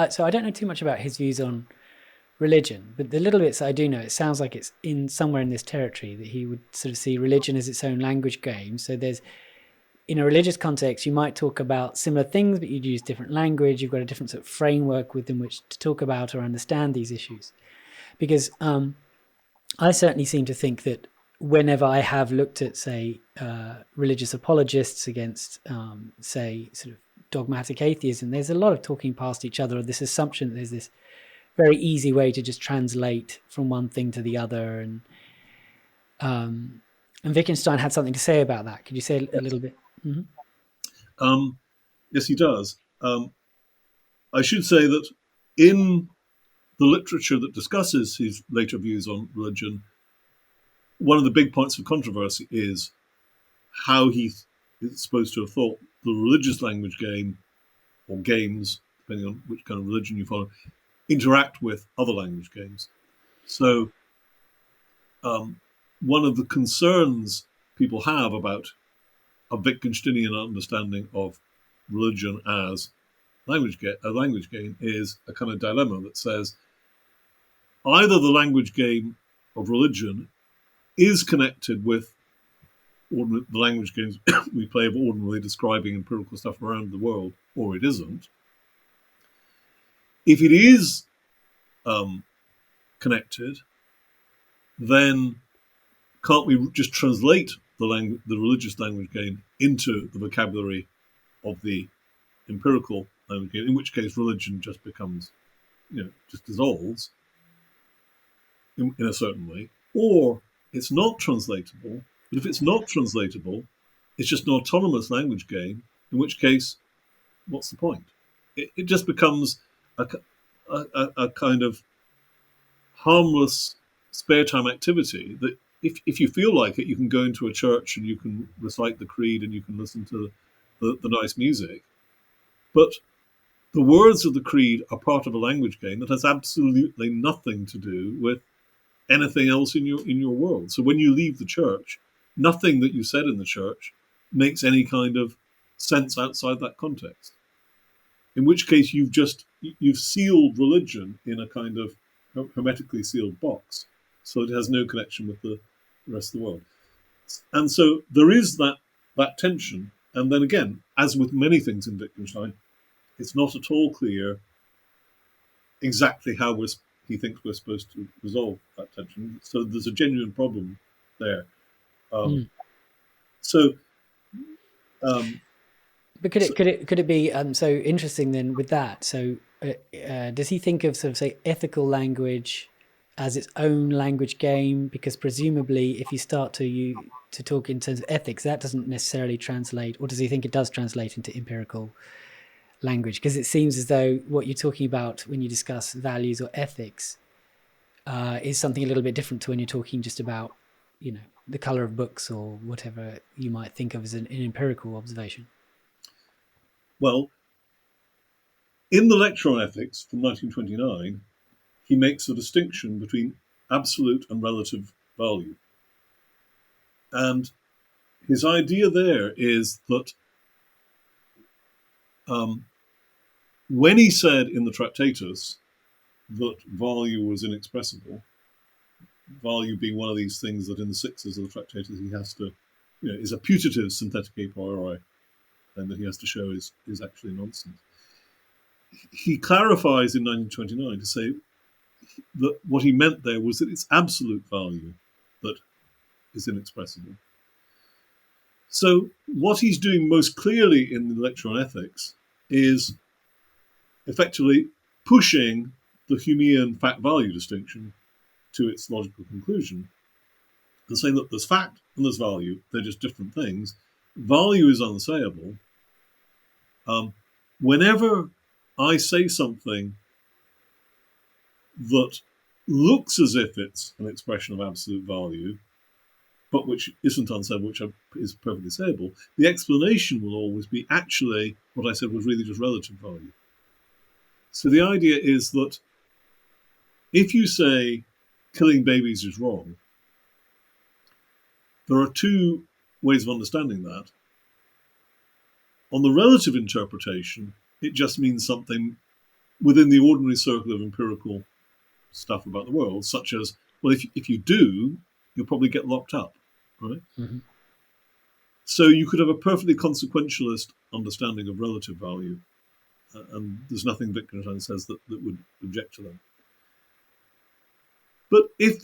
so I don't know too much about his views on religion, but the little bits I do know, it sounds like it's in somewhere in this territory that he would sort of see religion as its own language game. So there's, in a religious context, you might talk about similar things, but you'd use different language. You've got a different sort of framework within which to talk about or understand these issues. Because I certainly seem to think that whenever I have looked at, say, religious apologists against, say, sort of dogmatic atheism, there's a lot of talking past each other, or this assumption that there's this very easy way to just translate from one thing to the other. And Wittgenstein had something to say about that. Could you say a little bit? Mm-hmm. Yes, he does. I should say that in the literature that discusses his later views on religion, one of the big points of controversy is how he is supposed to have thought the religious language game, or games, depending on which kind of religion you follow, interact with other language games. So one of the concerns people have about a Wittgensteinian understanding of religion as a language game is a kind of dilemma that says either the language game of religion is connected with the language games we play of ordinarily describing empirical stuff around the world, or it isn't. If it is connected, then can't we just translate the religious language game into the vocabulary of the empirical language game, in which case religion just becomes, just dissolves in a certain way, or it's not translatable. But if it's not translatable, it's just an autonomous language game, in which case, what's the point? It just becomes a kind of harmless spare time activity that if you feel like it, you can go into a church and you can recite the creed and you can listen to the nice music. But the words of the creed are part of a language game that has absolutely nothing to do with anything else in your world. So when you leave the church, nothing that you said in the church makes any kind of sense outside that context. In which case you've sealed religion in a kind of hermetically sealed box, so it has no connection with the rest of the world. And so there is that tension. And then again, as with many things in Wittgenstein, it's not at all clear exactly how he thinks we're supposed to resolve that tension. So there's a genuine problem there. But could it be so interesting then with that? So does he think of sort of, say, ethical language as its own language game? Because presumably, if you start to talk in terms of ethics, that doesn't necessarily translate, or does he think it does translate into empirical language? Because it seems as though what you're talking about when you discuss values or ethics is something a little bit different to when you're talking just about, the color of books or whatever you might think of as an empirical observation. Well, in the lecture on ethics from 1929, he makes a distinction between absolute and relative value. And his idea there is that when he said in the Tractatus that value was inexpressible, value being one of these things that in the sixes of the Tractatus he has to, is a putative synthetic a priori, and that he has to show is actually nonsense. He clarifies in 1929 to say that what he meant there was that it's absolute value that is inexpressible. So what he's doing most clearly in the lecture on ethics is effectively pushing the Humean fact-value distinction to its logical conclusion and saying that there's fact and there's value, they're just different things. Value is unsayable. Whenever I say something that looks as if it's an expression of absolute value, but which isn't unsayable, which is perfectly sayable, the explanation will always be actually what I said was really just relative value. So the idea is that if you say killing babies is wrong, there are two ways of understanding that. On the relative interpretation, it just means something within the ordinary circle of empirical stuff about the world, such as, well, if you do, you'll probably get locked up, right? Mm-hmm. So you could have a perfectly consequentialist understanding of relative value, and there's nothing Wittgenstein says that would object to that. But if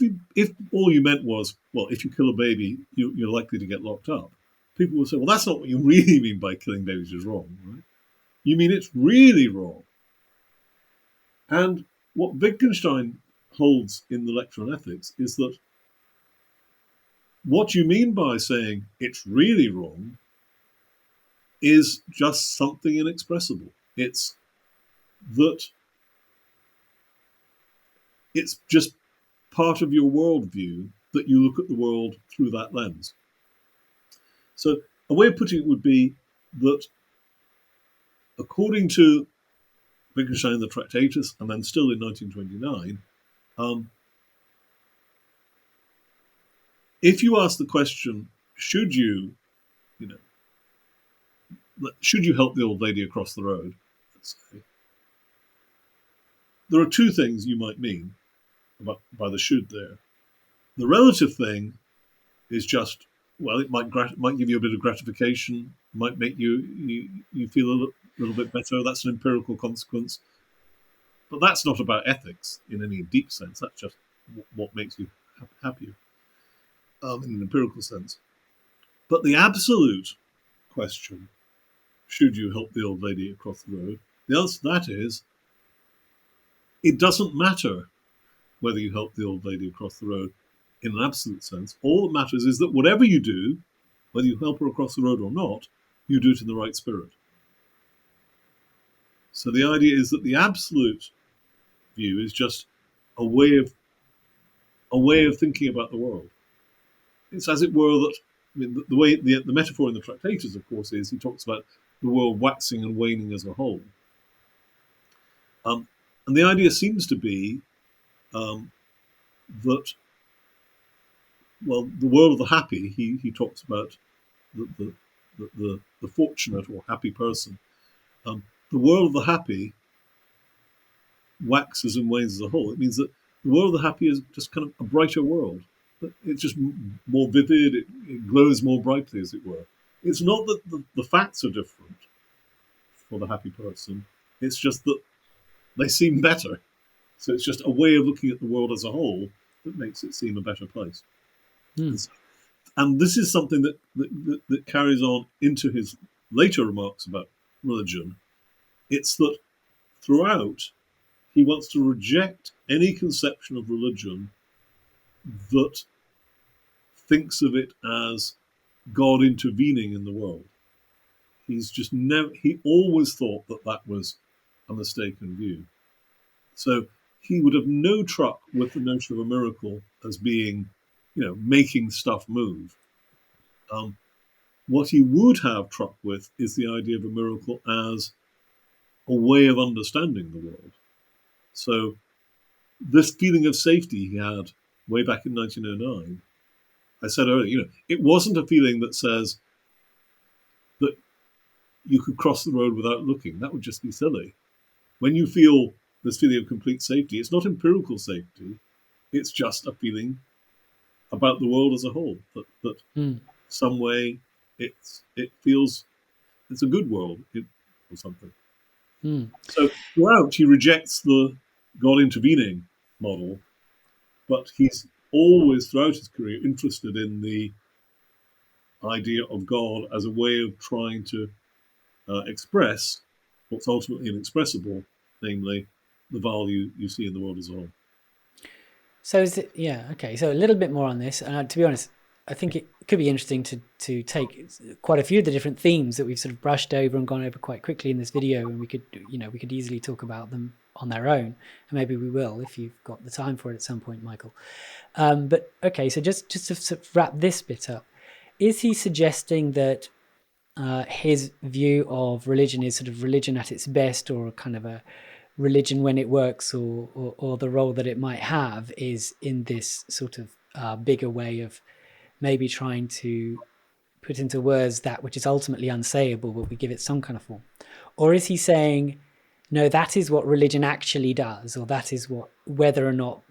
all you meant was, well, if you kill a baby, you're likely to get locked up, people will say, well, that's not what you really mean by killing babies is wrong, right? You mean it's really wrong. And what Wittgenstein holds in the lecture on ethics is that what you mean by saying it's really wrong is just something inexpressible. It's that it's just part of your worldview that you look at the world through that lens. So a way of putting it would be that according to Wittgenstein in the Tractatus, and then still in 1929, if you ask the question, should you help the old lady across the road, let's say, there are two things you might mean by the should there. The relative thing is just, well, it might give you a bit of gratification, might make you feel a little bit better. That's an empirical consequence. But that's not about ethics in any deep sense. That's just what makes you happier in an empirical sense. But the absolute question, should you help the old lady across the road? The answer to that is, it doesn't matter whether you help the old lady across the road in an absolute sense. All that matters is that whatever you do, whether you help her across the road or not, you do it in the right spirit. So the idea is that the absolute view is just a way of thinking about the world. It's as it were that, I mean, the way the metaphor in the Tractatus, of course, is he talks about the world waxing and waning as a whole. And the idea seems to be that, well, the world of the happy, he talks about the fortunate or happy person. The world of the happy waxes and wanes as a whole. It means that the world of the happy is just kind of a brighter world. It's just more vivid, it glows more brightly, as it were. It's not that the facts are different for the happy person, it's just that they seem better. So it's just a way of looking at the world as a whole that makes it seem a better place. Mm. And this is something that carries on into his later remarks about religion. It's that throughout, he wants to reject any conception of religion that thinks of it as God intervening in the world. He always thought that was a mistaken view. So he would have no truck with the notion of a miracle as being, making stuff move. What he would have truck with is the idea of a miracle as a way of understanding the world. So this feeling of safety he had way back in 1909, I said earlier, it wasn't a feeling that says that you could cross the road without looking. That would just be silly. When you feel this feeling of complete safety, it's not empirical safety. It's just a feeling about the world as a whole, that some way it feels it's a good world or something. So throughout, he rejects the God intervening model, but he's always, throughout his career, interested in the idea of God as a way of trying to express what's ultimately inexpressible, namely the value you see in the world as a whole. So is it, okay. So a little bit more on this, and to be honest, I think it could be interesting to take quite a few of the different themes that we've sort of brushed over and gone over quite quickly in this video, and we could easily talk about them on their own, and maybe we will if you've got the time for it at some point, Michael. But okay, so just to sort of wrap this bit up, is he suggesting that his view of religion is sort of religion at its best, or kind of a religion when it works, or the role that it might have is in this sort of bigger way of maybe trying to put into words that which is ultimately unsayable, but we give it some kind of form? Or is he saying, no, that is what religion actually does, or that is what, whether or not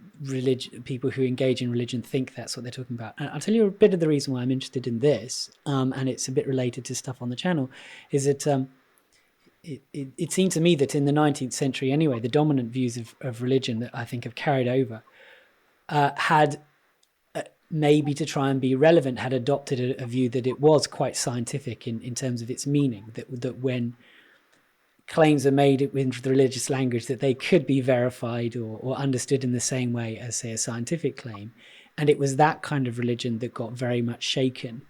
people who engage in religion think that's what they're talking about. And I'll tell you a bit of the reason why I'm interested in this, and it's a bit related to stuff on the channel, is that it seemed to me that in the 19th century anyway, the dominant views of religion that I think have carried over had, maybe to try and be relevant, had adopted a view that it was quite scientific in terms of its meaning, that when claims are made in the religious language, that they could be verified or understood in the same way as, say, a scientific claim. And it was that kind of religion that got very much shaken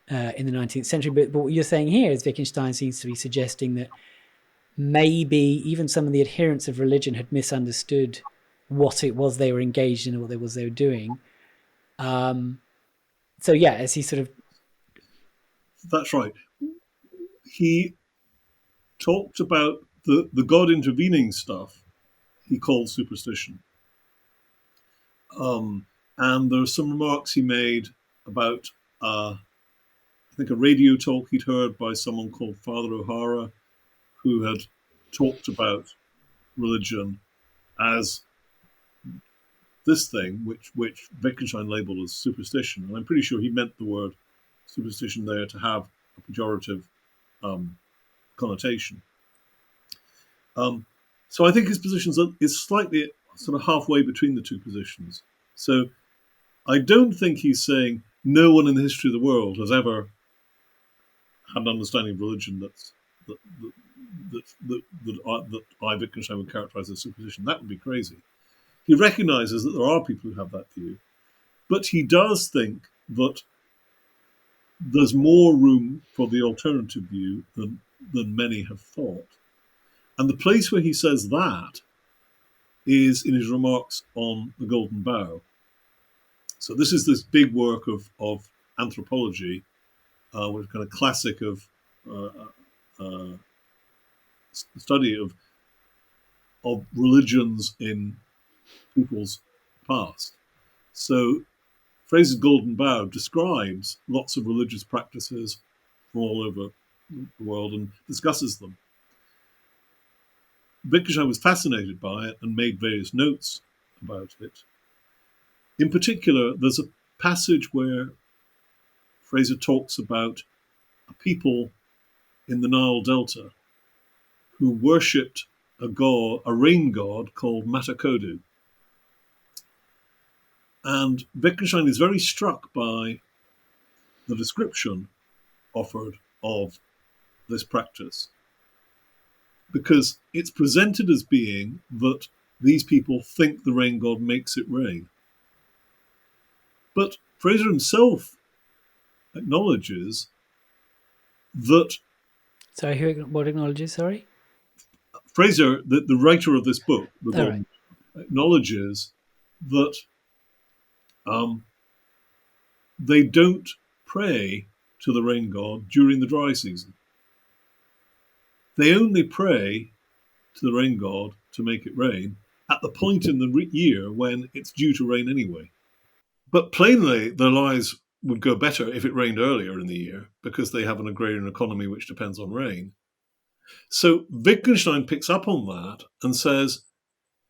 in the 19th century. But what you're saying here is Wittgenstein seems to be suggesting that maybe even some of the adherents of religion had misunderstood what it was they were engaged in and what it was they were doing. So yeah, as he sort of... That's right. He talked about the God intervening stuff he called superstition. And there are some remarks he made about, I think, a radio talk he'd heard by someone called Father O'Hara, who had talked about religion as this thing, which Wittgenstein labelled as superstition. And I'm pretty sure he meant the word superstition there to have a pejorative connotation. So I think his position is slightly sort of halfway between the two positions. So I don't think he's saying no one in the history of the world has ever had an understanding of religion that I, Wittgenstein, would characterize as superstition. That would be crazy. He recognizes that there are people who have that view, but he does think that there's more room for the alternative view than many have thought. And the place where he says that is in his remarks on the Golden Bough. So this is this big work of anthropology, which is kind of classic of study of religions in people's past. So Fraser's Golden Bough describes lots of religious practices from all over the world and discusses them. Wittgenstein was fascinated by it and made various notes about it. In particular, there's a passage where Fraser talks about a people in the Nile Delta who worshipped a rain god called Matakodu. And Wittgenstein is very struck by the description offered of this practice, because it's presented as being that these people think the rain god makes it rain. But Fraser himself acknowledges that... Sorry, what acknowledges, sorry? Fraser, the writer of this book, acknowledges that they don't pray to the rain god during the dry season. They only pray to the rain god to make it rain at the point in the year when it's due to rain anyway. But plainly, their lives would go better if it rained earlier in the year, because they have an agrarian economy which depends on rain. So Wittgenstein picks up on that and says,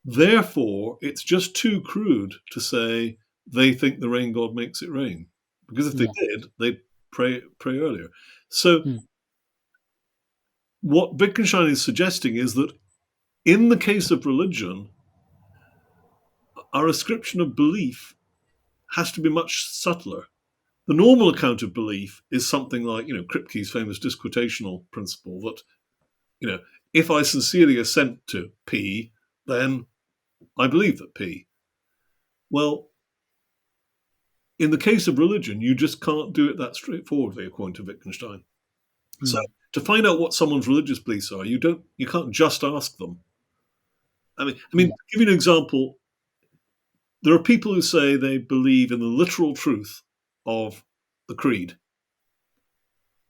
therefore, it's just too crude to say they think the rain god makes it rain. Because if they did, they'd pray earlier. So what Wittgenstein is suggesting is that in the case of religion, our ascription of belief has to be much subtler. The normal account of belief is something like, Kripke's famous disquotational principle that, if I sincerely assent to P, then I believe that P. Well, in the case of religion, you just can't do it that straightforwardly, according to Wittgenstein. So to find out what someone's religious beliefs are, you can't just ask them. I mean, to give you an example, there are people who say they believe in the literal truth of the creed.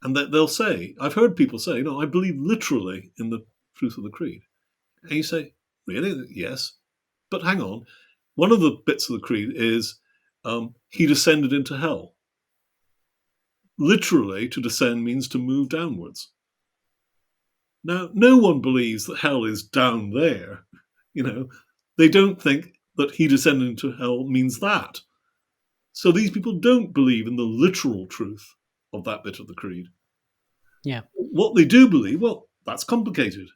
And that they'll say, I've heard people say, I believe literally in the truth of the creed. And you say, really? Yes. But hang on. One of the bits of the creed is he descended into hell. Literally, to descend means to move downwards. Now, no one believes that hell is down there. They don't think that he descended into hell means that. So these people don't believe in the literal truth of that bit of the creed. Yeah. What they do believe, well, that's complicated,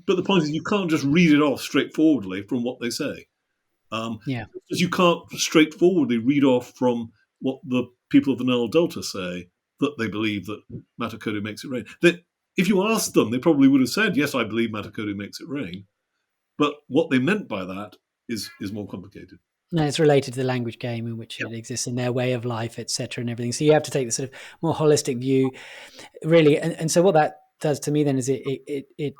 But the point is, you can't just read it off straightforwardly from what they say. Because you can't straightforwardly read off from what the people of the Nile Delta say that they believe that Matakodi makes it rain. If you asked them, they probably would have said, yes, I believe Matakodi makes it rain. But what they meant by that is more complicated. No, it's related to the language game in which it exists in their way of life, etc., and everything. So you have to take the sort of more holistic view, really. And so what that does to me then is it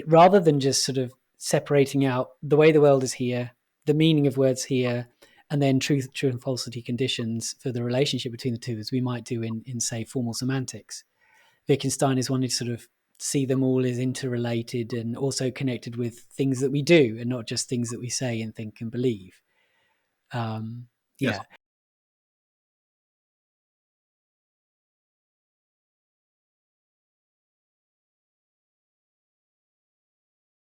rather than just sort of separating out the way the world is here, the meaning of words here, and then true and falsity conditions for the relationship between the two, as we might do in say formal semantics. Wittgenstein is wanting to sort of see them all as interrelated and also connected with things that we do and not just things that we say and think and believe. Yes.